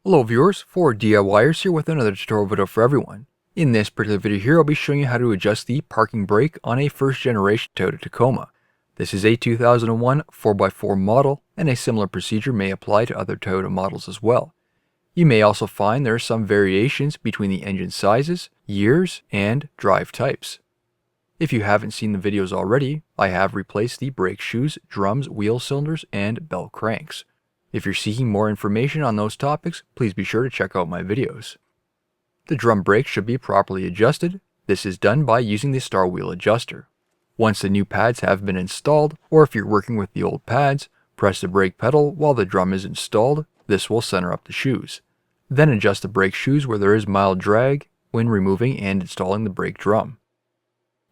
Hello viewers, 4DIYers here with another tutorial video for everyone. In this particular video here, I'll be showing you how to adjust the parking brake on a first generation Toyota Tacoma. This is a 2001 4x4 model, and a similar procedure may apply to other Toyota models as well. You may also find there are some variations between the engine sizes, years, and drive types. If you haven't seen the videos already, I have replaced the brake shoes, drums, wheel cylinders, and bell cranks. If you're seeking more information on those topics, please be sure to check out my videos. The drum brake should be properly adjusted. This is done by using the star wheel adjuster. Once the new pads have been installed, or if you're working with the old pads, press the brake pedal while the drum is installed. This will center up the shoes. Then adjust the brake shoes where there is mild drag when removing and installing the brake drum.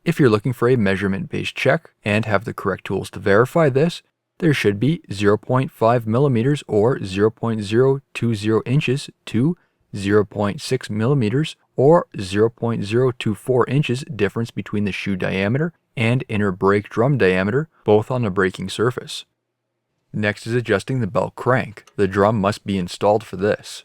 If you're looking for a measurement-based check and have the correct tools to verify this, there should be 0.5 millimeters or 0.020 inches to 0.6 millimeters or 0.024 inches difference between the shoe diameter and inner brake drum diameter, both on the braking surface. Next is adjusting the bell crank. The drum must be installed for this.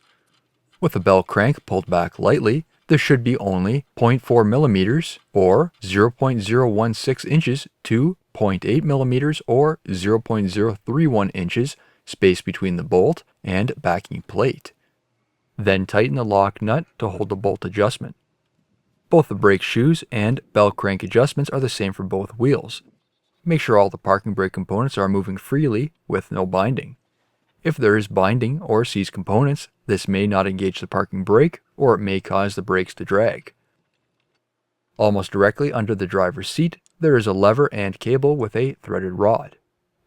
With the bell crank pulled back lightly, there should be only 0.4 millimeters or 0.016 inches to 0.8 millimeters or 0.031 inches space between the bolt and backing plate. Then tighten the lock nut to hold the bolt adjustment. Both the brake shoes and bell crank adjustments are the same for both wheels. Make sure all the parking brake components are moving freely with no binding. If there is binding or seized components, this may not engage the parking brake, or it may cause the brakes to drag. Almost directly under the driver's seat, there is a lever and cable with a threaded rod.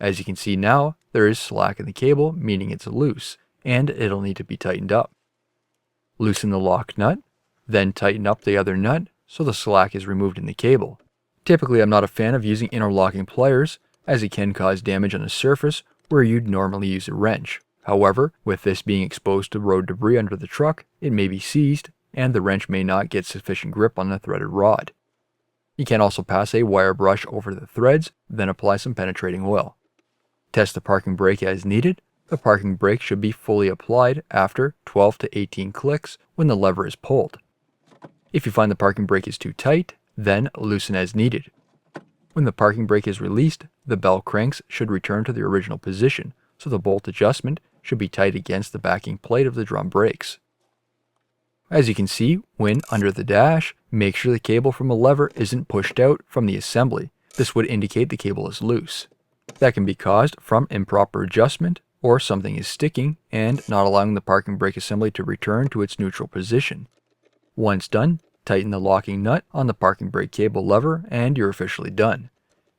As you can see now, there is slack in the cable, meaning it's loose, and it'll need to be tightened up. Loosen the lock nut, then tighten up the other nut so the slack is removed in the cable. Typically, I'm not a fan of using interlocking pliers, as it can cause damage on the surface where you'd normally use a wrench. However, with this being exposed to road debris under the truck, it may be seized, and the wrench may not get sufficient grip on the threaded rod. You can also pass a wire brush over the threads, then apply some penetrating oil. Test the parking brake as needed. The parking brake should be fully applied after 12 to 18 clicks when the lever is pulled. If you find the parking brake is too tight, then loosen as needed. When the parking brake is released, the bell cranks should return to the original position, so the bolt adjustment should be tight against the backing plate of the drum brakes. As you can see, when under the dash, make sure the cable from a lever isn't pushed out from the assembly. This would indicate the cable is loose. That can be caused from improper adjustment, or something is sticking and not allowing the parking brake assembly to return to its neutral position. Once done, tighten the locking nut on the parking brake cable lever and you're officially done.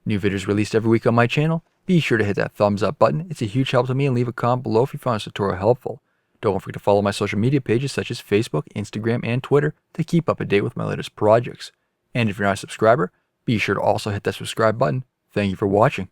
New videos released every week on my channel. Be sure to hit that thumbs up button. It's a huge help to me, and leave a comment below if you found this tutorial helpful. Don't forget to follow my social media pages such as Facebook, Instagram, and Twitter to keep up to date with my latest projects. And if you're not a subscriber, be sure to also hit that subscribe button. Thank you for watching.